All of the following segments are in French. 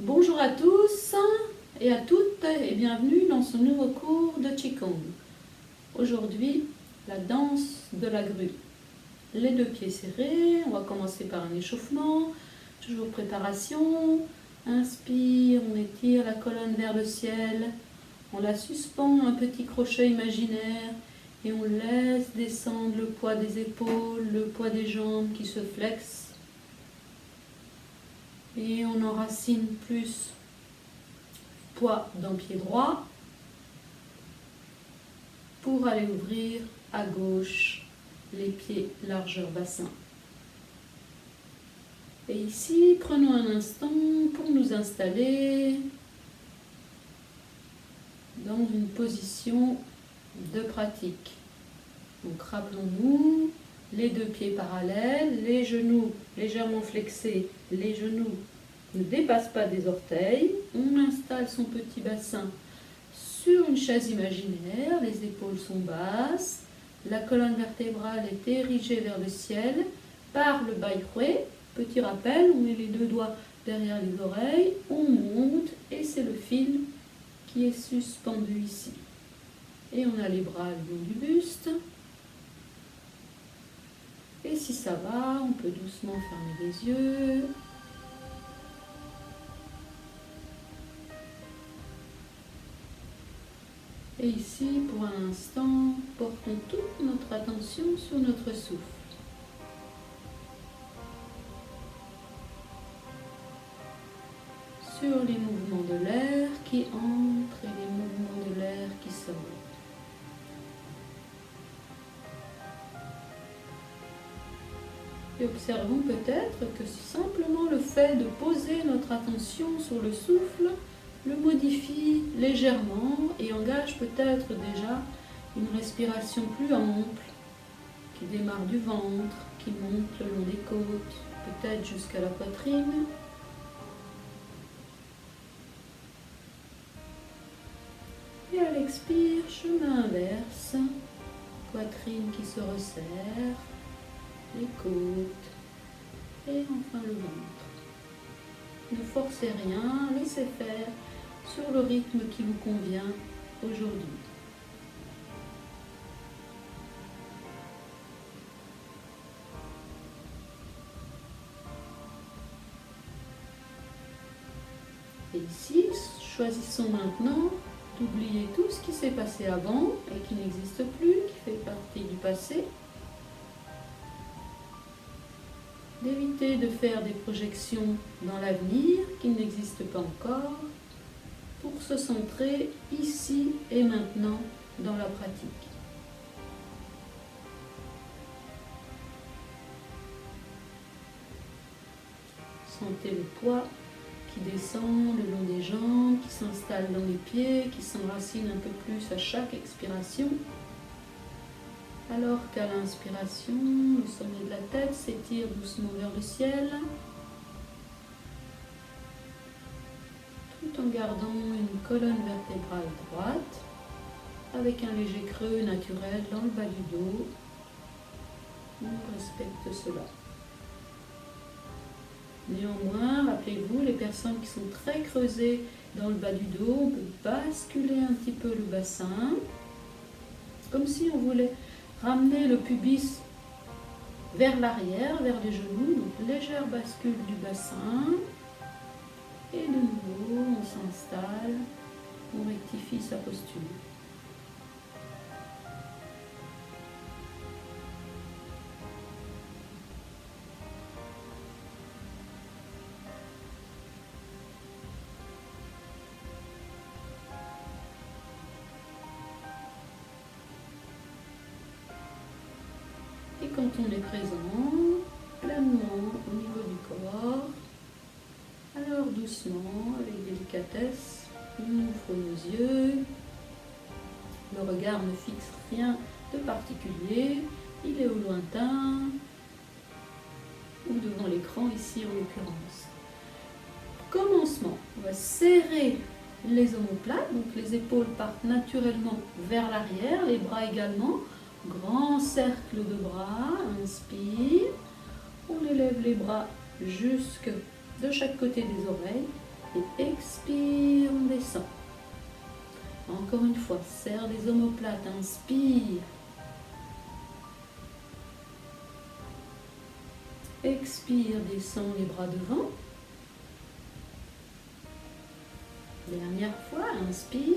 Bonjour à tous et à toutes et bienvenue dans ce nouveau cours de Qigong. Aujourd'hui, la danse de la grue. Les deux pieds serrés, on va commencer par un échauffement, toujours préparation. Inspire, on étire la colonne vers le ciel, on la suspend un petit crochet imaginaire et on laisse descendre le poids des épaules, le poids des jambes qui se flexent. Et on enracine plus poids dans le pied droit pour aller ouvrir à gauche les pieds largeur bassin. Et ici, prenons un instant pour nous installer dans une position de pratique. Donc rappelons-nous, les deux pieds parallèles, les genoux légèrement flexés, les genoux ne dépassent pas des orteils. On installe son petit bassin sur une chaise imaginaire, les épaules sont basses, la colonne vertébrale est érigée vers le ciel par le baihui. Petit rappel, on met les deux doigts derrière les oreilles, on monte et c'est le fil qui est suspendu ici. Et on a les bras le long du buste. Et si ça va, on peut doucement fermer les yeux. Et ici, pour un instant, portons toute notre attention sur notre souffle. Sur les mouvements de l'air qui entrent et les mouvements de l'air qui sortent. Et observons peut-être que simplement le fait de poser notre attention sur le souffle le modifie légèrement et engage peut-être déjà une respiration plus ample qui démarre du ventre, qui monte le long des côtes, peut-être jusqu'à la poitrine. Et à l'expire, chemin inverse, poitrine qui se resserre, les côtes et enfin le ventre. Ne forcez rien, laissez faire sur le rythme qui vous convient aujourd'hui. Et ici, choisissons maintenant d'oublier tout ce qui s'est passé avant et qui n'existe plus, qui fait partie du passé. D'éviter de faire des projections dans l'avenir qui n'existent pas encore pour se centrer ici et maintenant dans la pratique. Sentez le poids qui descend le long des jambes, qui s'installe dans les pieds, qui s'enracine un peu plus à chaque expiration. Alors qu'à l'inspiration, le sommet de la tête s'étire doucement vers le ciel, tout en gardant une colonne vertébrale droite, avec un léger creux naturel dans le bas du dos. On respecte cela. Néanmoins, rappelez-vous, les personnes qui sont très creusées dans le bas du dos, on peut basculer un petit peu le bassin, comme si on voulait ramener le pubis vers l'arrière, vers les genoux, donc légère bascule du bassin. Et de nouveau, on s'installe, on rectifie sa posture. Et quand on est présent, pleinement au niveau du corps, alors doucement, avec délicatesse, on ouvre nos yeux. Le regard ne fixe rien de particulier, il est au lointain ou devant l'écran ici en l'occurrence. Commencement, on va serrer les omoplates, donc les épaules partent naturellement vers l'arrière, les bras également. Grand cercle de bras, inspire, on élève les bras jusque de chaque côté des oreilles Et expire, on descend. Encore une fois, serre les omoplates, inspire. Expire, descend les bras devant. Dernière fois, inspire.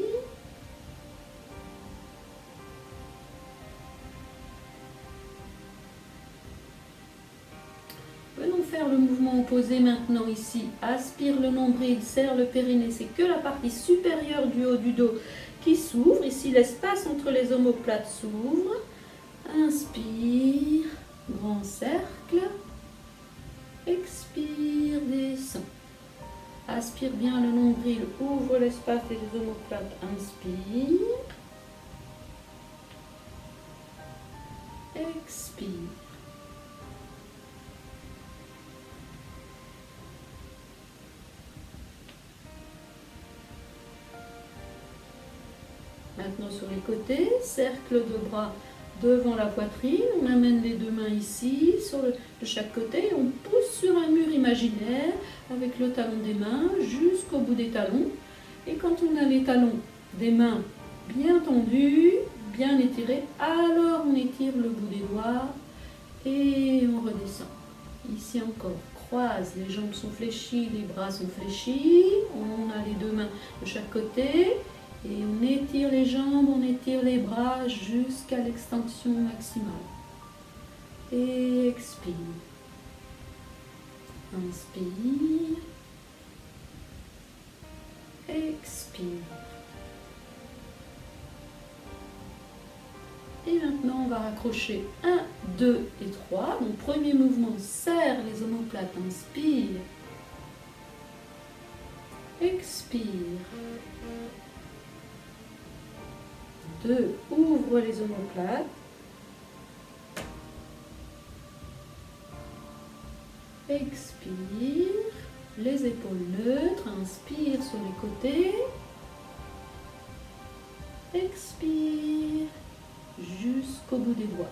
Venons faire le mouvement opposé maintenant ici. Aspire le nombril, serre le périnée. C'est que la partie supérieure du haut du dos qui s'ouvre. Ici, l'espace entre les omoplates s'ouvre. Inspire, grand cercle. Expire, descend. Aspire bien le nombril, ouvre l'espace des omoplates. Inspire. Expire. Maintenant sur les côtés, cercle de bras devant la poitrine, on amène les deux mains ici, de chaque côté, et on pousse sur un mur imaginaire avec le talon des mains jusqu'au bout des talons. Et quand on a les talons des mains bien tendus, bien étirés, alors on étire le bout des doigts et on redescend. Ici encore, croise, les jambes sont fléchies, les bras sont fléchis, on a les deux mains de chaque côté. Et on étire les jambes, on étire les bras jusqu'à l'extension maximale. Et expire. Inspire. Expire. Et maintenant, on va raccrocher 1, 2 et 3. Donc, premier mouvement, serre les omoplates. Inspire. Expire. 2, ouvre les omoplates. Expire. Les épaules neutres. Inspire sur les côtés. Expire. Jusqu'au bout des doigts.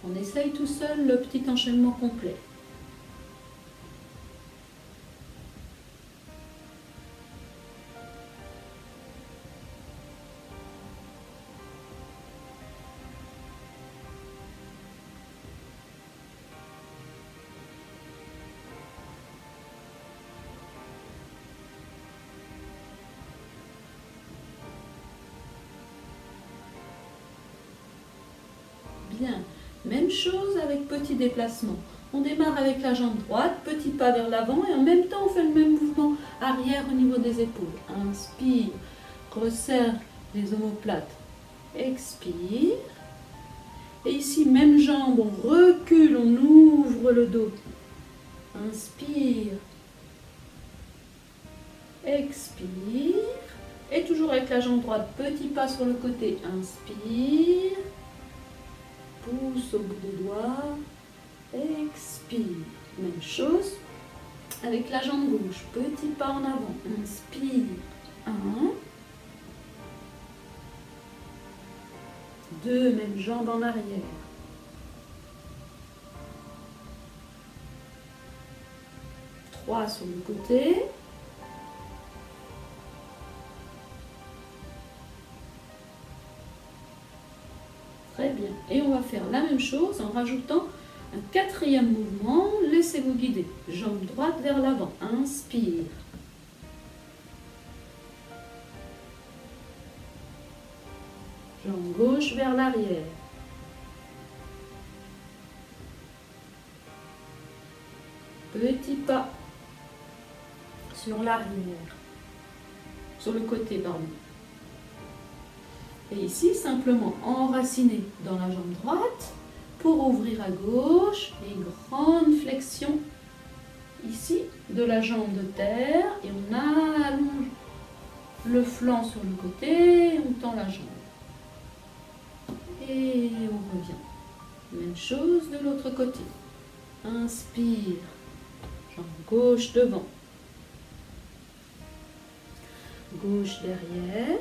On essaye tout seul le petit enchaînement complet. Bien, même chose avec petit déplacement. On démarre avec la jambe droite, petit pas vers l'avant et en même temps on fait le même mouvement arrière au niveau des épaules. Inspire, resserre les omoplates, expire. Et ici, même jambe, on recule, on ouvre le dos. Inspire, expire. Et toujours avec la jambe droite, petit pas sur le côté, inspire. Pousse au bout des doigts, expire. Même chose avec la jambe gauche, petit pas en avant, inspire, 1, 2, même jambe en arrière, 3 sur le côté, très bien. Et on va faire la même chose en rajoutant un quatrième mouvement. Laissez-vous guider. Jambe droite vers l'avant. Inspire. Jambe gauche vers l'arrière. Petit pas sur l'arrière. Sur le côté, pardon. Et ici, simplement enraciné dans la jambe droite pour ouvrir à gauche et grande flexion ici de la jambe de terre et on allonge le flanc sur le côté et on tend la jambe. Et on revient. Même chose de l'autre côté. Inspire, jambe gauche devant, gauche derrière.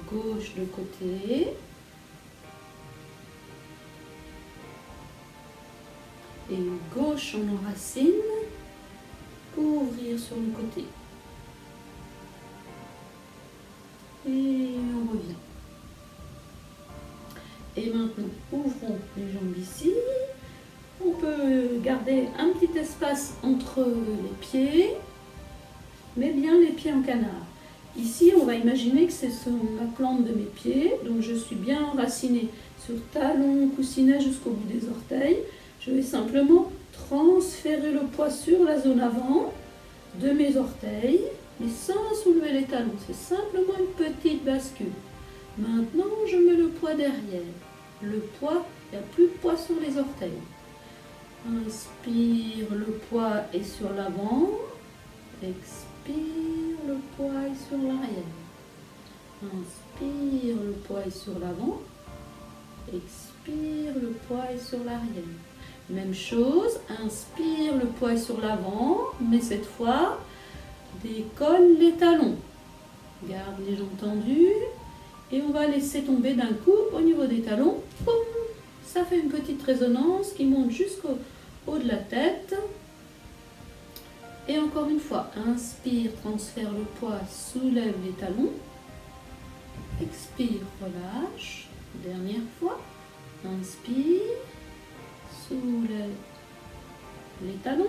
Gauche de côté, Et gauche, on enracine pour ouvrir sur le côté. Et on revient. Et maintenant, ouvrons les jambes ici. On peut garder un petit espace entre les pieds, mais bien les pieds en canard. Ici, on va imaginer que c'est la plante de mes pieds, donc je suis bien enracinée sur talon, coussinet jusqu'au bout des orteils. Je vais simplement transférer le poids sur la zone avant de mes orteils, mais sans soulever les talons. C'est simplement une petite bascule. Maintenant, je mets le poids derrière. Le poids, il n'y a plus de poids sur les orteils. Inspire, le poids est sur l'avant. Expire, le poids est sur l'arrière. Inspire, le poids est sur l'avant. Expire, le poids est sur l'arrière. Même chose, inspire, le poids est sur l'avant, mais cette fois, décolle les talons. Garde les jambes tendues et on va laisser tomber d'un coup au niveau des talons. Boum, ça fait une petite résonance qui monte jusqu'au haut de la tête. Et encore une fois, inspire, transfère le poids, soulève les talons. Expire, relâche. Dernière fois, inspire, soulève les talons,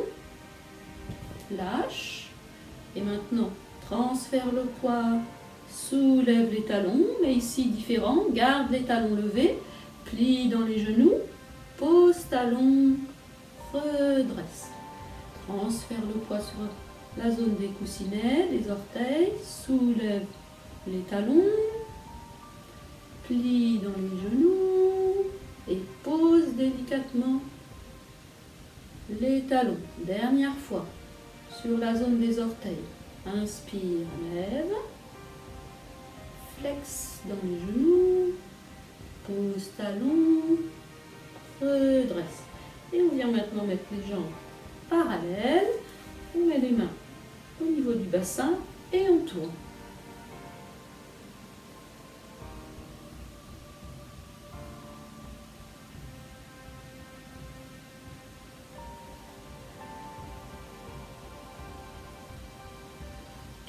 lâche. Et maintenant, transfère le poids, soulève les talons, mais ici différent, garde les talons levés, plie dans les genoux, pose talons, redresse. Transfère le poids sur la zone des coussinets, des orteils, soulève les talons, plie dans les genoux et pose délicatement les talons. Dernière fois, sur la zone des orteils. Inspire, lève, flex dans les genoux, pose talons, redresse. Et on vient maintenant mettre les jambes parallèles. On met les mains au niveau du bassin et on tourne.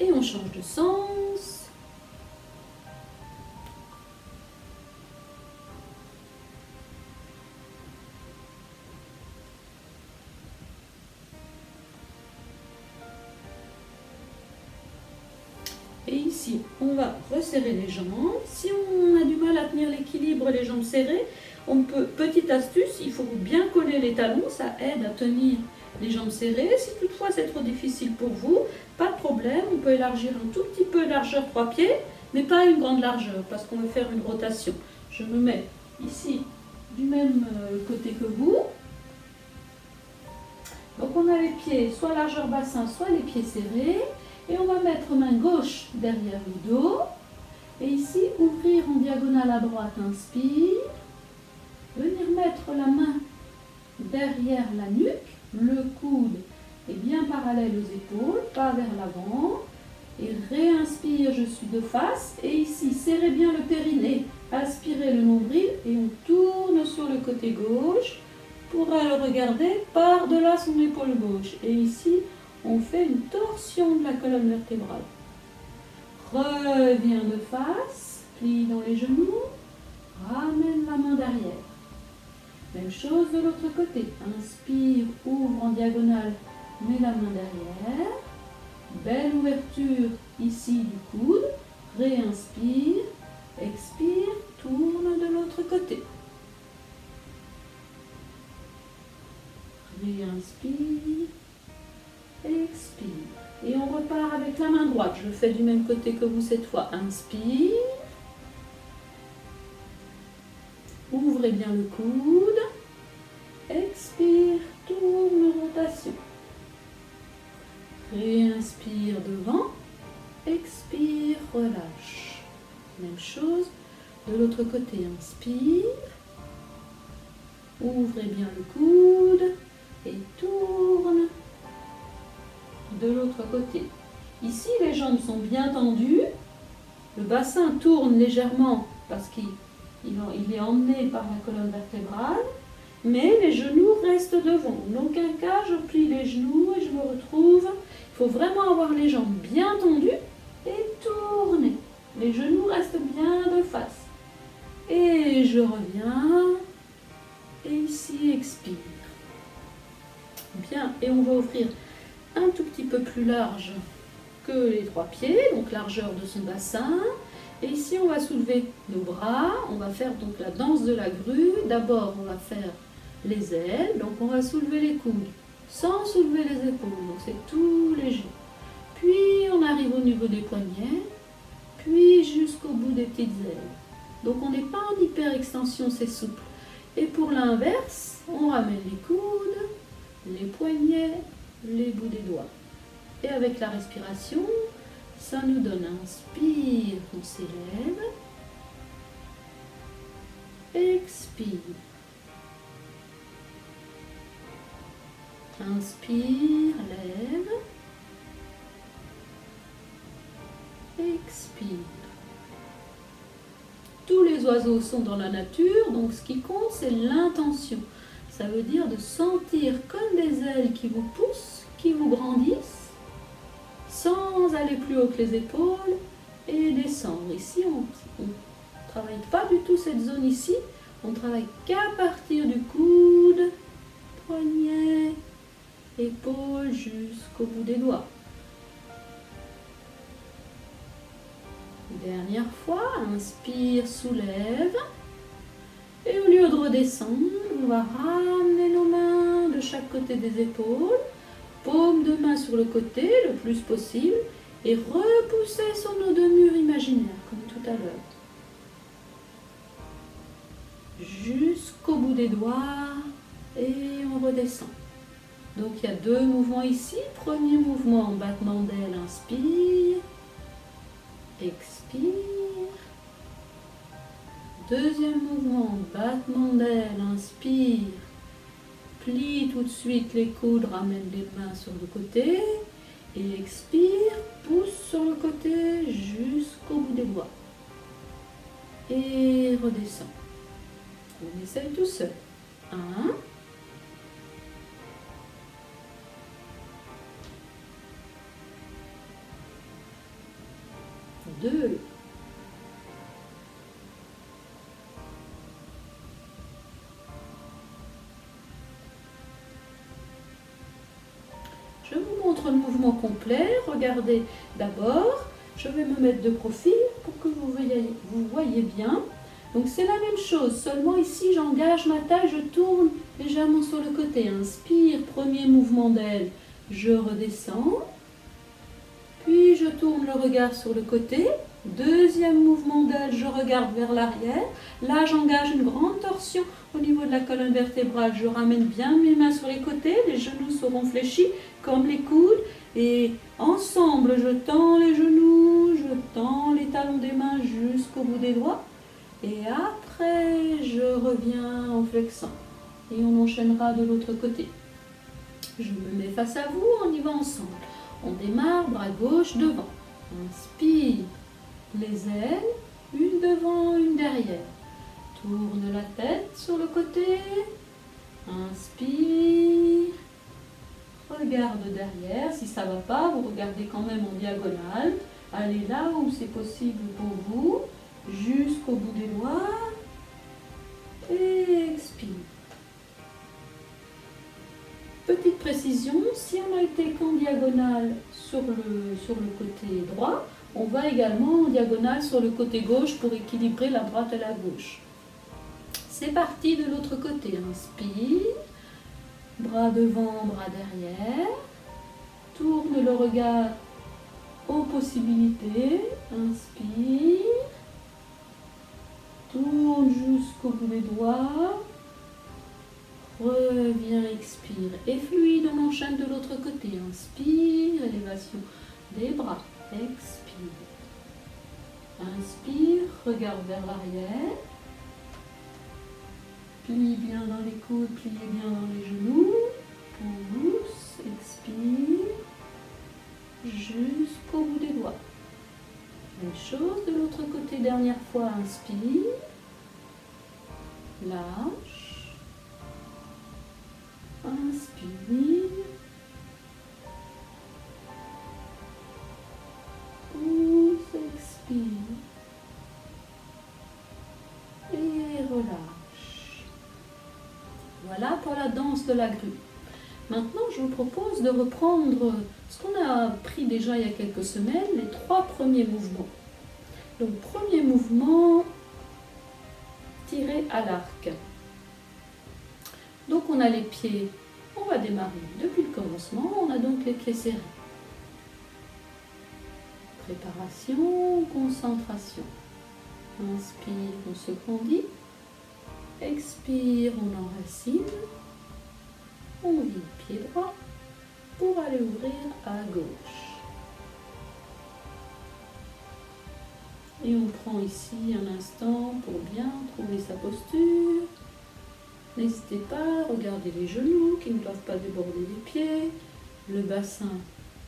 Et on change de sens. Et ici, on va resserrer les jambes. Si on a du mal à tenir l'équilibre, les jambes serrées, on peut, petite astuce, il faut bien coller les talons, ça aide à tenir les jambes serrées. Si toutefois c'est trop difficile pour vous, pas de problème, on peut élargir un tout petit peu largeur 3 pieds, mais pas une grande largeur, parce qu'on veut faire une rotation. Je me mets ici du même côté que vous. Donc on a les pieds, soit largeur bassin, soit les pieds serrés. Et on va mettre main gauche derrière le dos. Et ici, ouvrir en diagonale à droite, inspire. Venir mettre la main derrière la nuque. Le coude est bien parallèle aux épaules, pas vers l'avant. Et réinspire, je suis de face. Et ici, serrez bien le périnée. Aspirez le nombril et on tourne sur le côté gauche pour le regarder par-delà son épaule gauche. Et ici, on fait une torsion de la colonne vertébrale. Reviens de face, plie dans les genoux, ramène la main derrière. Même chose de l'autre côté. Inspire, ouvre en diagonale, mets la main derrière. Belle ouverture ici du coude. Réinspire, expire, tourne de l'autre côté. Réinspire. Expire. Et on repart avec la main droite. Je le fais du même côté que vous cette fois. Inspire. Ouvrez bien le coude. Expire. Tourne, rotation. Réinspire devant. Expire, relâche. Même chose de l'autre côté. Inspire. Ouvrez bien le coude. Et tourne. De l'autre côté. Ici, les jambes sont bien tendues. Le bassin tourne légèrement parce qu'il est emmené par la colonne vertébrale. mais les genoux restent devant. En aucun cas, je plie les genoux et je me retrouve. Il faut vraiment avoir les jambes bien tendues et tourner. Les genoux restent bien de face. Et je reviens. Et ici, expire. Bien, et on va ouvrir un tout petit peu plus large que les 3 pieds, donc largeur de son bassin. Et ici, on va soulever nos bras. On va faire donc la danse de la grue. D'abord, on va faire les ailes. Donc, on va soulever les coudes sans soulever les épaules. Donc, c'est tout léger. Puis, on arrive au niveau des poignets. Puis, jusqu'au bout des petites ailes. Donc, on n'est pas en hyper extension, c'est souple. Et pour l'inverse, on ramène les coudes, les poignets, les bouts des doigts. Et avec la respiration, ça nous donne inspire, on s'élève. Expire. Inspire, lève. Expire. Tous les oiseaux sont dans la nature, donc ce qui compte, c'est l'intention. Ça veut dire de sentir comme des ailes qui vous poussent, qui vous grandissent, sans aller plus haut que les épaules et descendre. Ici, on ne travaille pas du tout cette zone ici. On travaille qu'à partir du coude, poignet, épaule jusqu'au bout des doigts. Dernière fois, inspire, soulève. Et au lieu de redescendre, on va ramener nos mains de chaque côté des épaules. Paume de main sur le côté le plus possible. Et repousser sur nos 2 murs imaginaires, comme tout à l'heure. Jusqu'au bout des doigts. Et on redescend. Donc il y a 2 mouvements ici. Premier mouvement, battement d'aile, inspire. Expire. Deuxième mouvement, battement d'aile, inspire. Plie tout de suite les coudes, ramène les mains sur le côté. Et expire, pousse sur le côté jusqu'au bout des doigts. Et redescend. On essaye tout seul. 1. 2. Je vous montre le mouvement complet. Regardez d'abord. Je vais me mettre de profil pour que vous voyez bien. Donc c'est la même chose, seulement ici j'engage ma taille, je tourne légèrement sur le côté. Inspire, premier mouvement d'aile, je redescends. Puis je tourne le regard sur le côté. Deuxième mouvement d'aile, je regarde vers l'arrière. Là, j'engage une grande torsion au niveau de la colonne vertébrale. Je ramène bien mes mains sur les côtés. Les genoux seront fléchis comme les coudes. Et ensemble, je tends les genoux, je tends les talons des mains jusqu'au bout des doigts. Et après, je reviens en flexant. Et on enchaînera de l'autre côté. Je me mets face à vous, on y va ensemble. On démarre, bras gauche devant. Inspire, les ailes, une devant, une derrière. Tourne la tête sur le côté. Inspire. Regarde derrière. Si ça ne va pas, vous regardez quand même en diagonale. Allez là où c'est possible pour vous. Jusqu'au bout des doigts. Et expire. Petite précision, si on a été qu'en diagonale sur le côté droit, on va également en diagonale sur le côté gauche pour équilibrer la droite et la gauche. C'est parti de l'autre côté. Inspire, bras devant, bras derrière. Tourne le regard aux possibilités. Inspire. Tourne jusqu'au bout des doigts. Reviens, expire. Et fluide, on enchaîne de l'autre côté. Inspire, élévation des bras. Expire. Inspire, regarde vers l'arrière. Plie bien dans les coudes, pliez bien dans les genoux. Pousse, expire. Jusqu'au bout des doigts. Même chose de l'autre côté, dernière fois. Inspire. Lâche. Inspire. Pousse, expire. Et relâche. Voilà pour la danse de la grue. Maintenant, je vous propose de reprendre ce qu'on a appris déjà il y a quelques semaines, les 3 premiers mouvements. Donc, premier mouvement, tirer à l'arc. Donc, on a les pieds, on va démarrer depuis le commencement, on a donc les pieds serrés. Préparation, concentration. Inspire, on se grandit. Expire, on enracine. On vide pied droit pour aller ouvrir à gauche. Et on prend ici un instant pour bien trouver sa posture. N'hésitez pas à regarder les genoux qui ne doivent pas déborder des pieds, le bassin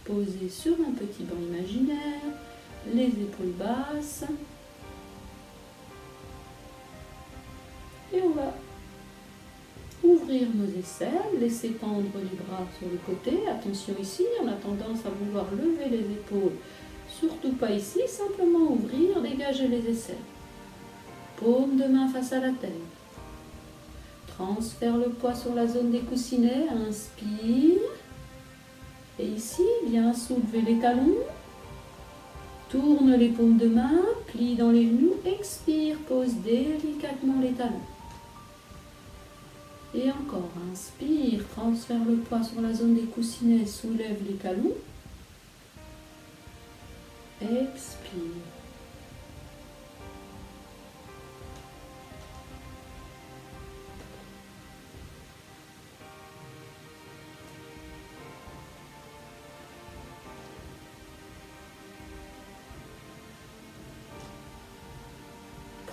posé sur un petit banc imaginaire, les épaules basses. Et on va ouvrir nos aisselles, laisser pendre les bras sur le côté. Attention ici, on a tendance à vouloir lever les épaules. Surtout pas ici, simplement ouvrir, dégager les aisselles. Paume de main face à la tête. Transfère le poids sur la zone des coussinets, inspire. Et ici, viens soulever les talons. Tourne les paumes de main, plie dans les genoux, expire, pose délicatement les talons. Et encore, inspire, transfère le poids sur la zone des coussinets, soulève les talons. Expire.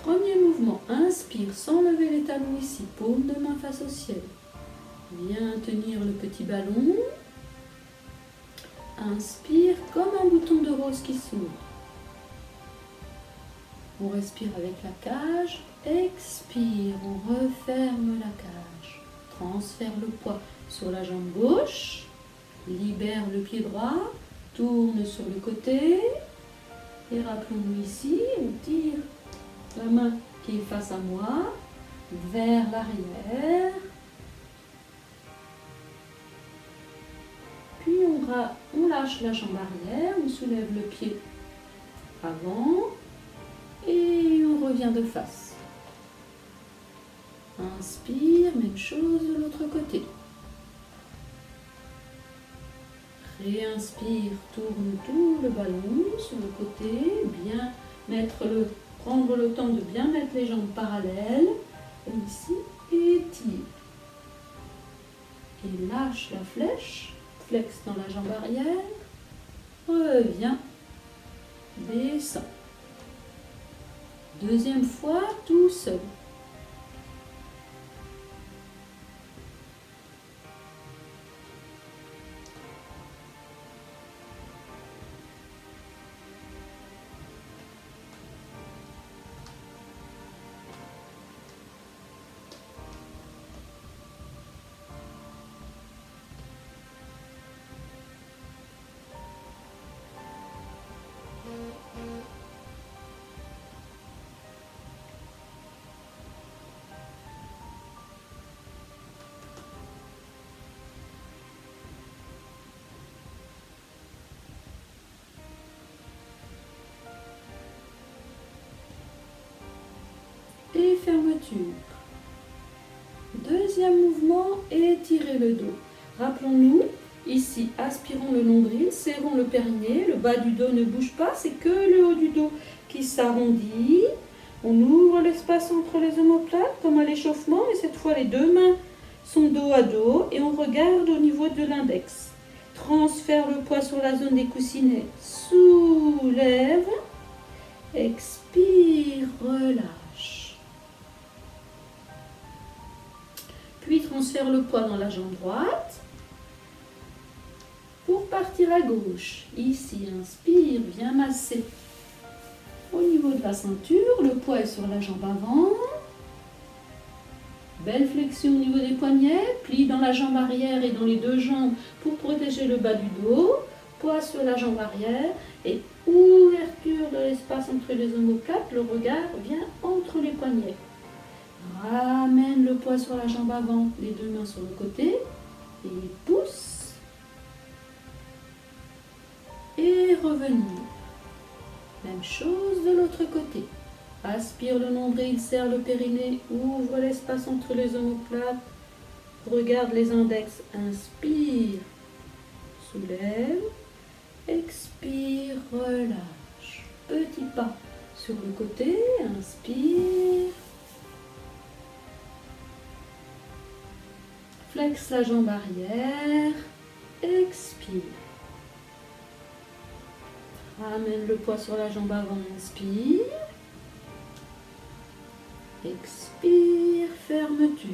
Premier mouvement, inspire sans lever les talons ici, paume de main face au ciel. Viens tenir le petit ballon. Inspire comme un bouton de rose qui s'ouvre. On respire avec la cage. Expire, on referme la cage. Transfère le poids sur la jambe gauche. Libère le pied droit. Tourne sur le côté. Et rappelons-nous ici, on tire la main qui est face à moi, vers l'arrière. Puis on lâche la jambe arrière, on soulève le pied avant et on revient de face. Inspire, même chose de l'autre côté. Réinspire, tourne tout le ballon sur le côté, bien prendre le temps de bien mettre les jambes parallèles, comme ici, et tire. Et lâche la flèche, flex dans la jambe arrière, reviens, descend. Deuxième fois, tout seul. Et fermeture. Deuxième mouvement, étirer le dos. Rappelons-nous, ici, aspirons le nombril, serrons le périnée, le bas du dos ne bouge pas, c'est que le haut du dos qui s'arrondit. On ouvre l'espace entre les omoplates comme à l'échauffement et cette fois les deux mains sont dos à dos et on regarde au niveau de l'index. Transfère le poids sur la zone des coussinets, soulève, expire, relâche. Puis transfère le poids dans la jambe droite pour partir à gauche. Ici, inspire, viens masser au niveau de la ceinture. Le poids est sur la jambe avant. Belle flexion au niveau des poignets, pli dans la jambe arrière et dans les deux jambes pour protéger le bas du dos, poids sur la jambe arrière et ouverture de l'espace entre les omoplates, le regard vient entre les poignets. Ramène le poids sur la jambe avant, les deux mains sur le côté et pousse et revenir. Même chose de l'autre côté. Aspire le nombril, serre le périnée, ouvre l'espace entre les omoplates. Regarde les index. Inspire, soulève, expire, relâche. Petit pas sur le côté, inspire. Flexe la jambe arrière, expire. Ramène le poids sur la jambe avant, inspire. Expire, fermeture.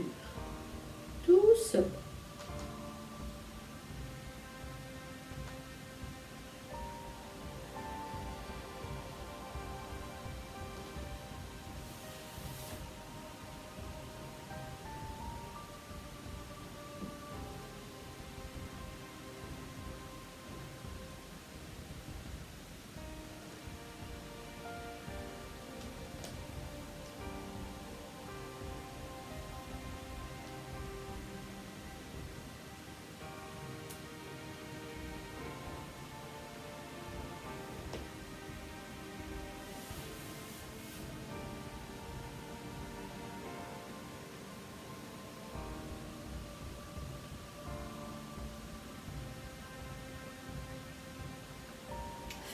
Tout seul.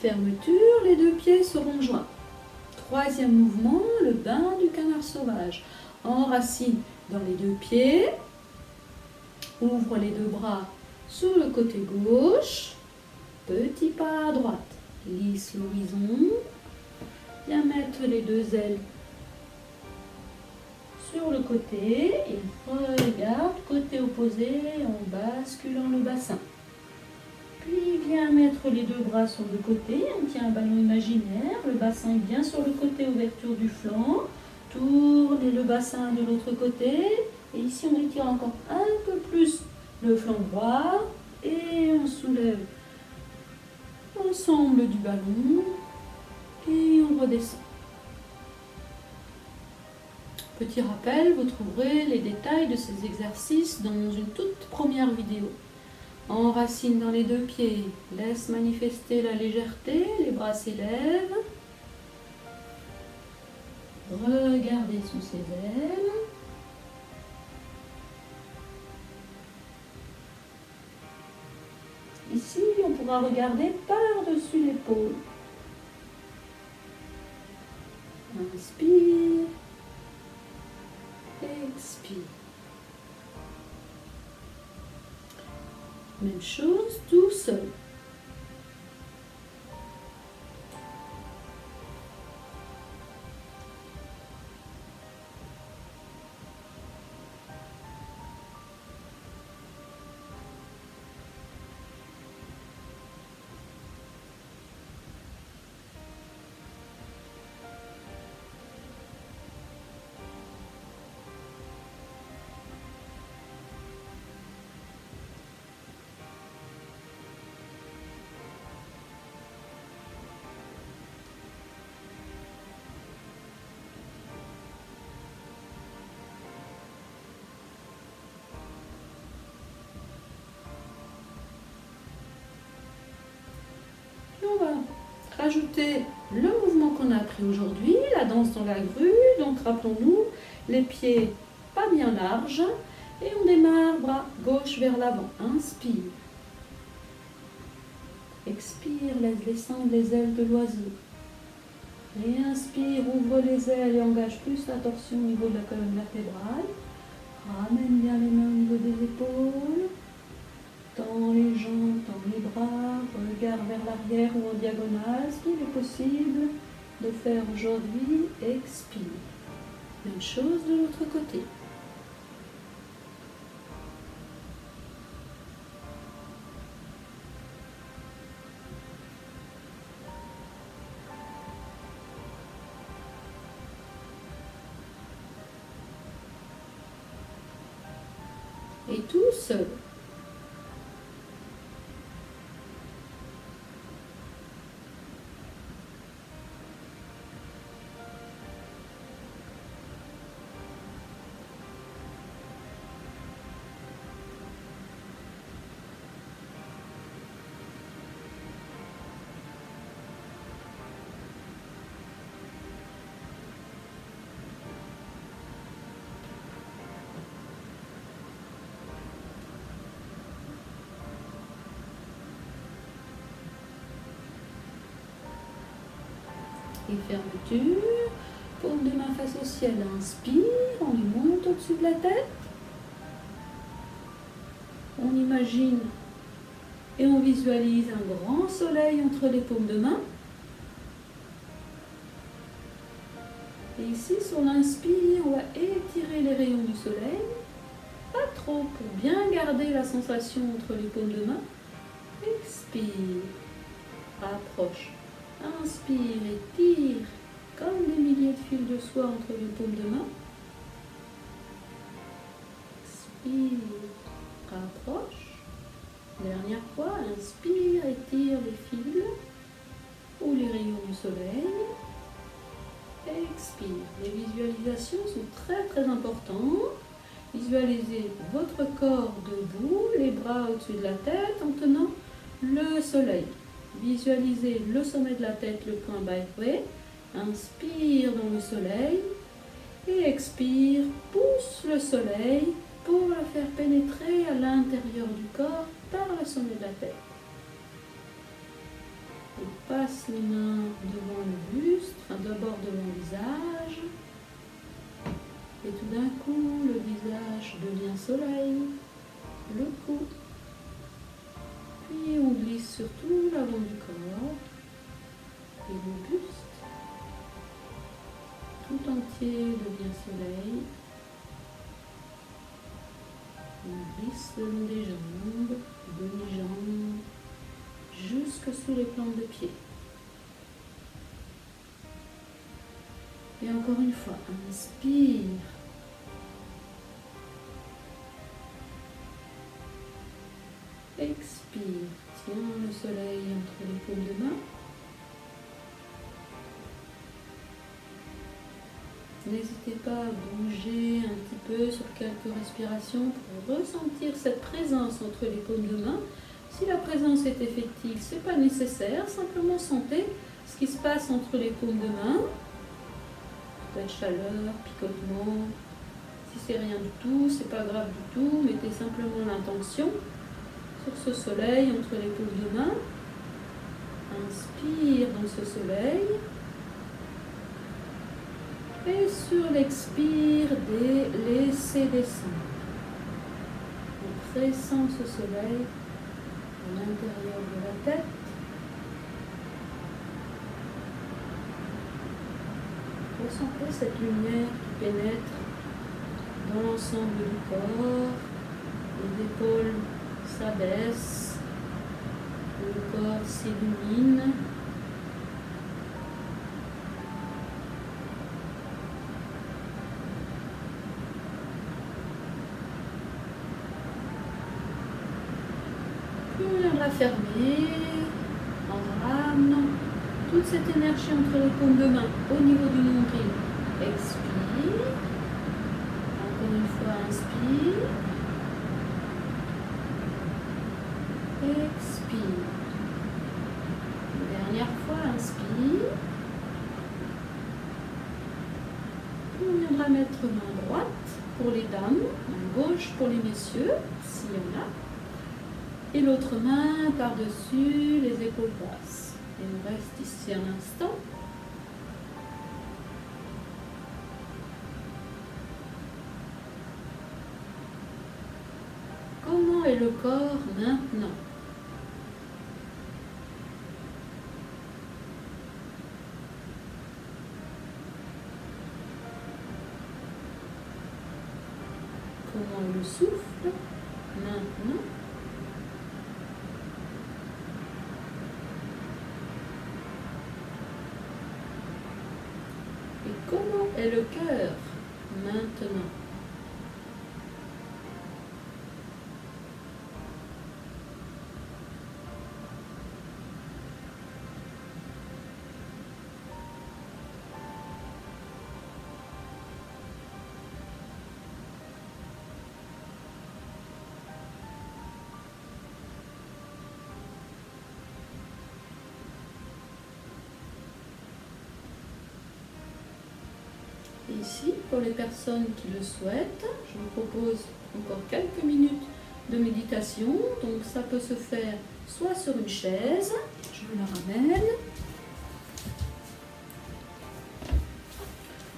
Fermeture, les deux pieds seront joints. Troisième mouvement, le bain du canard sauvage. Enracine dans les deux pieds. Ouvre les deux bras sur le côté gauche. Petit pas à droite. Lisse l'horizon. Viens mettre les deux ailes sur le côté et regarde côté opposé en basculant le bassin. Puis viens mettre les deux bras sur le côté, on tient un ballon imaginaire, le bassin est bien sur le côté, ouverture du flanc. Tournez le bassin de l'autre côté. Et ici on étire encore un peu plus le flanc droit. Et on soulève l'ensemble du ballon. Et on redescend. Petit rappel, vous trouverez les détails de ces exercices dans une toute première vidéo. Enracine dans les deux pieds, laisse manifester la légèreté, les bras s'élèvent. Regardez sous ses ailes. Ici, on pourra regarder par-dessus l'épaule. Inspire, expire. Même chose, tout seul. On va rajouter le mouvement qu'on a appris aujourd'hui, la danse dans la grue. Donc rappelons-nous, les pieds pas bien larges. Et on démarre, bras gauche vers l'avant. Inspire. Expire, laisse descendre les ailes de l'oiseau. Et inspire, ouvre les ailes et engage plus la torsion au niveau de la colonne vertébrale. Ramène bien les mains au niveau des épaules. Tends les jambes, tends les bras, regard vers l'arrière ou en diagonale, ce qu'il est possible de faire aujourd'hui. Expire. Même chose de l'autre côté. et tout seul. Et fermeture. Paume de main face au ciel. Inspire, on y monte au-dessus de la tête. On imagine et on visualise un grand soleil entre les paumes de main. Et ici, sur l'inspire, on va étirer les rayons du soleil. Pas trop, pour bien garder la sensation entre les paumes de main. Expire, rapproche. Inspire, étire comme des milliers de fils de soie entre les paumes de main. Expire, rapproche. Dernière fois, inspire, étire les fils ou les rayons du soleil. Expire. Les visualisations sont très très importantes. Visualisez votre corps debout, les bras au-dessus de la tête en tenant le soleil. Visualisez le sommet de la tête, le point bas et fouet. Inspire dans le soleil et expire, pousse le soleil pour le faire pénétrer à l'intérieur du corps par le sommet de la tête. Et passe les mains devant le buste, d'abord devant le visage. Et tout d'un coup, le visage devient soleil, le cou. Puis on glisse sur tout l'avant du corps et le buste. Tout entier devient soleil. On glisse le long des jambes, demi-jambes, jusque sous les plantes de pied. Et encore une fois, inspire. Expire. Tiens le soleil entre les paumes de main. N'hésitez pas à bouger un petit peu sur quelques respirations pour ressentir cette présence entre les paumes de main. Si la présence est effective, ce n'est pas nécessaire. Simplement sentez ce qui se passe entre les paumes de main. Peut-être chaleur, picotement. Si c'est rien du tout, c'est pas grave du tout. Mettez simplement l'intention sur ce soleil entre les paumes de main. Inspire dans ce soleil. Et sur l'expire, laissez descendre. En pressant ce soleil à l'intérieur de la tête. Ressentez cette lumière qui pénètre dans l'ensemble du corps. Les épaules s'abaissent, le corps s'illumine. Puis on viendra fermer en ramenant toute cette énergie entre les paumes de main au niveau du nombril. Expire. Encore une fois, inspire. Expire. Dernière fois, inspire. Puis on viendra mettre main droite pour les dames, main gauche pour les messieurs, s'il y en a. Et l'autre main par-dessus les épaules basses. Et on reste ici un instant. Comment est le corps maintenant? Comment est le souffle maintenant? Et comment est le cœur maintenant? ici, pour les personnes qui le souhaitent, je vous propose encore quelques minutes de méditation. Donc ça peut se faire soit sur une chaise, je vous la ramène,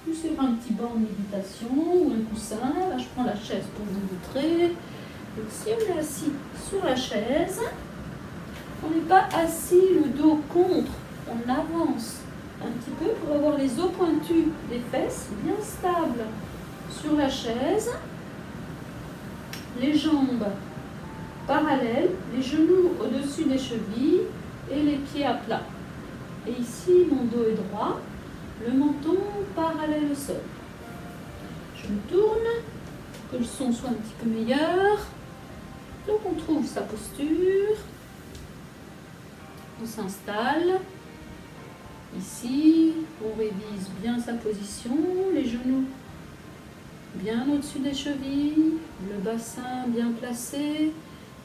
ou sur un petit banc de méditation ou un coussin. Là je prends la chaise pour vous montrer. Donc si on est assis sur la chaise, on n'est pas assis le dos contre, on avance un petit peu pour avoir les os pointus des fesses bien stables sur la chaise, les jambes parallèles, les genoux au-dessus des chevilles et les pieds à plat. Et ici, mon dos est droit, le menton parallèle au sol. Je me tourne pour que le son soit un petit peu meilleur. Donc on trouve sa posture, on s'installe. Ici, on révise bien sa position, les genoux bien au-dessus des chevilles, le bassin bien placé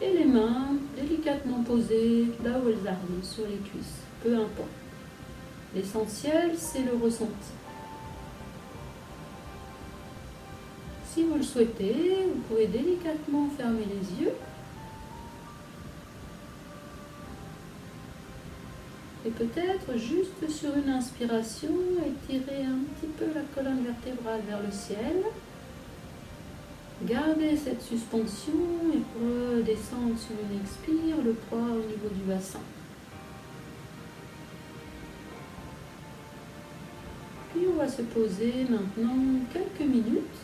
et les mains délicatement posées là où elles arrivent, sur les cuisses, peu importe. L'essentiel, c'est le ressenti. Si vous le souhaitez, vous pouvez délicatement fermer les yeux et peut-être juste sur une inspiration, étirer un petit peu la colonne vertébrale vers le ciel. Gardez cette suspension et redescendre sur une expire, le poids au niveau du bassin. Puis on va se poser maintenant quelques minutes.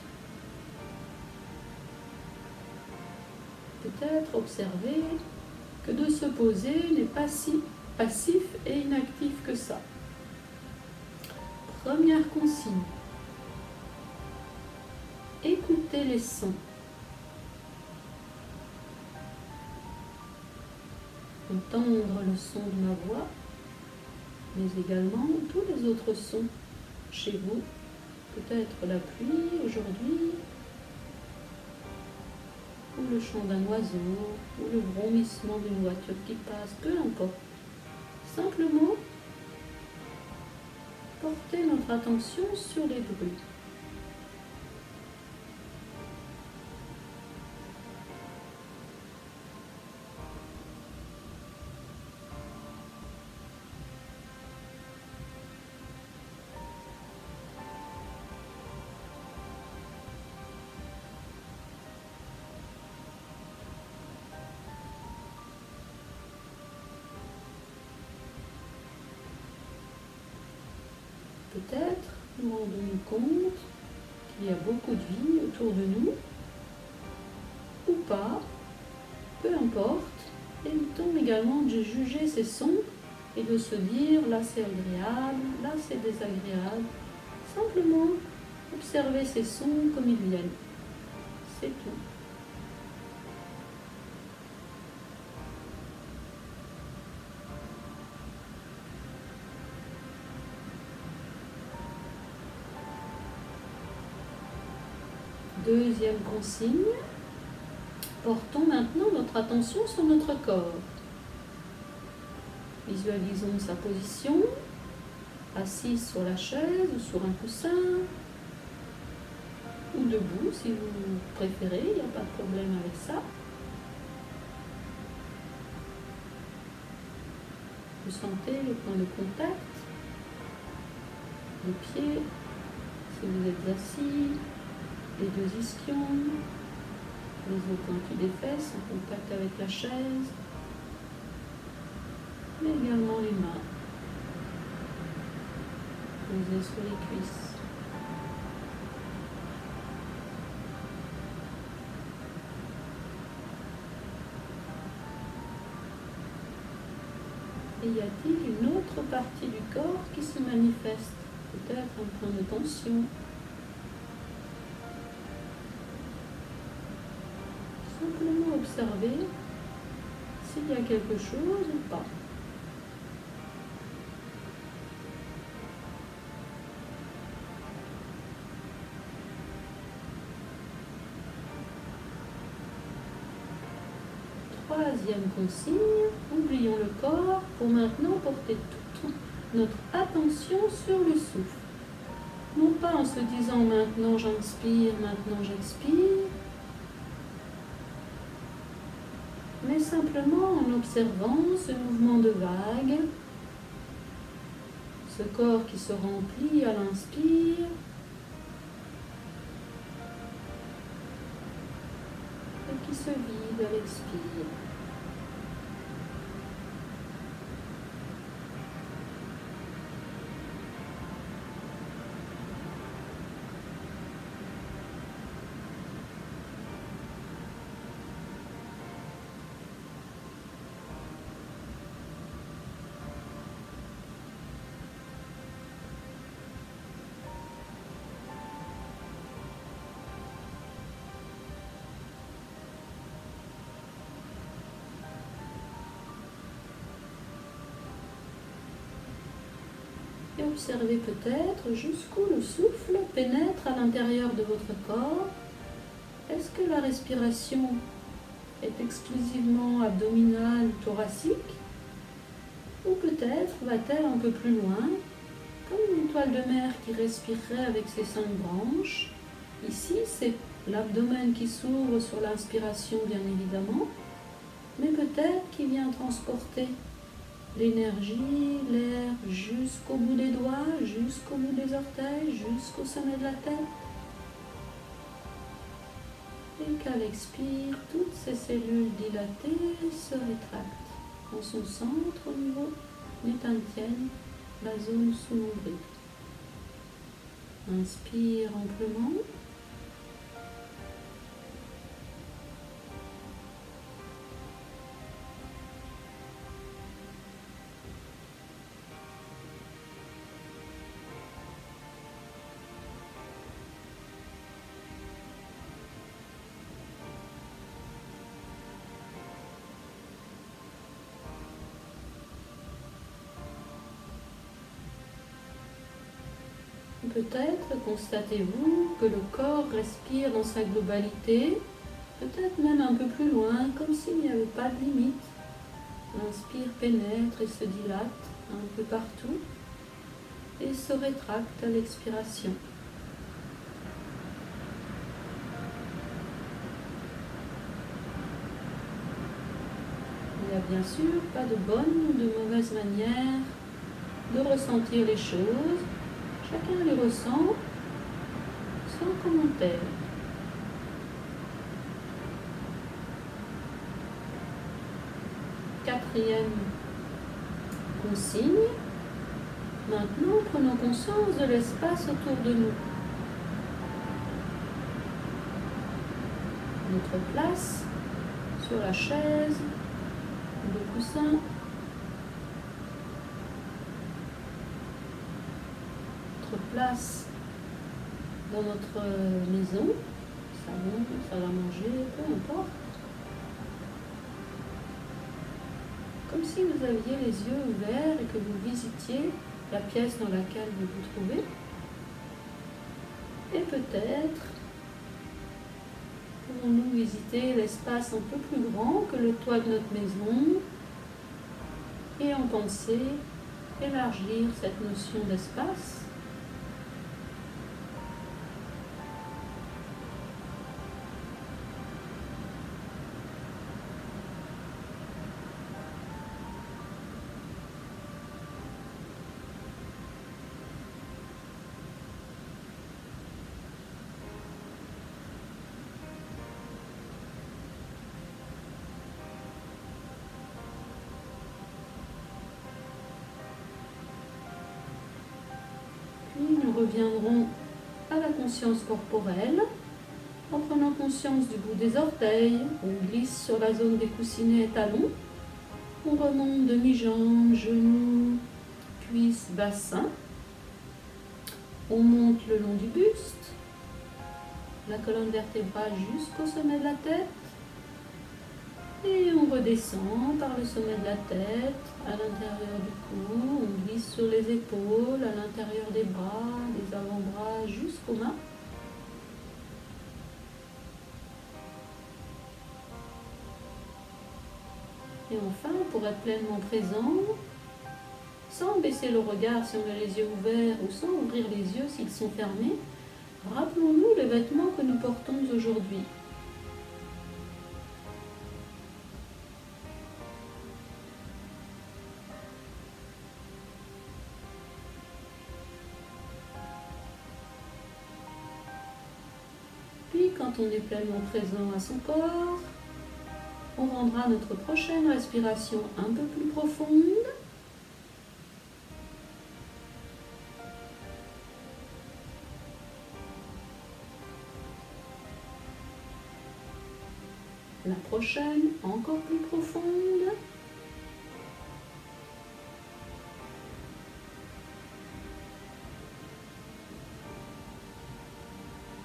Peut-être observer que de se poser n'est pas si passif et inactif que ça. Première consigne. Écoutez les sons. Entendre le son de ma voix, mais également tous les autres sons chez vous. Peut-être la pluie aujourd'hui, ou le chant d'un oiseau, ou le vrombissement d'une voiture qui passe, peu importe. Simplement, portez notre attention sur les bruits. Peut-être nous rendons-nous compte qu'il y a beaucoup de vie autour de nous, ou pas, peu importe. Évitons également de juger ces sons et de se dire là c'est agréable, là c'est désagréable. Simplement observer ces sons comme ils viennent. C'est tout. Deuxième consigne, portons maintenant notre attention sur notre corps. Visualisons sa position, assise sur la chaise ou sur un coussin, ou debout si vous préférez, il n'y a pas de problème avec ça. Vous sentez le point de contact, les pieds, si vous êtes assis, les deux ischions, les os pointus des fesses en contact avec la chaise, mais également les mains posées sur les cuisses. Et y a-t-il une autre partie du corps qui se manifeste? Peut-être un point de tension. Simplement observer s'il y a quelque chose ou pas. Troisième consigne, oublions le corps pour maintenant porter toute notre attention sur le souffle. Non pas en se disant maintenant j'inspire, maintenant j'expire, mais simplement en observant ce mouvement de vague, ce corps qui se remplit à l'inspire et qui se vide à l'expire. Et observez peut-être jusqu'où le souffle pénètre à l'intérieur de votre corps. Est-ce que la respiration est exclusivement abdominale ou thoracique? Ou peut-être va-t-elle un peu plus loin, comme une étoile de mer qui respirerait avec ses 5 branches? Ici, c'est l'abdomen qui s'ouvre sur l'inspiration, bien évidemment, mais peut-être qui vient transporter l'énergie, l'air jusqu'au bout des doigts, jusqu'au bout des orteils, jusqu'au sommet de la tête. Et qu'à l'expire, toutes ces cellules dilatées se rétractent en son centre au niveau métantienne, la zone sous nombril. Inspire amplement. Peut-être constatez-vous que le corps respire dans sa globalité, peut-être même un peu plus loin, comme s'il n'y avait pas de limite. L'inspire pénètre et se dilate un peu partout et se rétracte à l'expiration. Il n'y a bien sûr pas de bonne ou de mauvaise manière de ressentir les choses. Chacun les ressent sans commentaire. Quatrième consigne. Maintenant, prenons conscience de l'espace autour de nous. Notre place sur la chaise, le coussin, notre place dans notre maison, salon, salle à manger, peu importe. Comme si vous aviez les yeux ouverts et que vous visitiez la pièce dans laquelle vous vous trouvez. Et peut-être pouvons-nous visiter l'espace un peu plus grand que le toit de notre maison et en penser élargir cette notion d'espace. Puis nous reviendrons à la conscience corporelle en prenant conscience du bout des orteils. On glisse sur la zone des coussinets et talons. On remonte demi-jambe, genoux, cuisses, bassin. On monte le long du buste, la colonne vertébrale jusqu'au sommet de la tête. Et on redescend par le sommet de la tête, à l'intérieur du cou, on glisse sur les épaules, à l'intérieur des bras, des avant-bras jusqu'aux mains. Et enfin, pour être pleinement présent, sans baisser le regard si on a les yeux ouverts ou sans ouvrir les yeux s'ils sont fermés, rappelons-nous les vêtements que nous portons aujourd'hui. Puis, quand on est pleinement présent à son corps, on rendra notre prochaine respiration un peu plus profonde. La prochaine, encore plus profonde.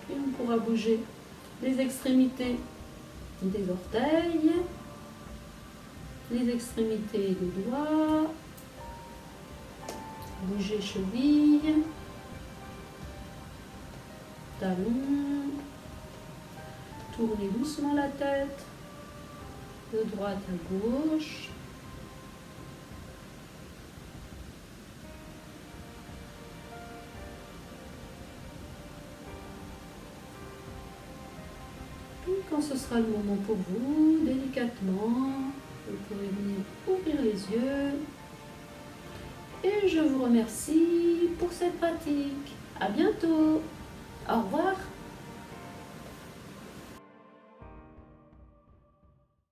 Puis on pourra bouger les extrémités des orteils, les extrémités des doigts, bouger chevilles, talons, tourner doucement la tête de droite à gauche. Puis quand ce sera le moment pour vous, délicatement, vous pourrez venir ouvrir les yeux. Et je vous remercie pour cette pratique. À bientôt. Au revoir.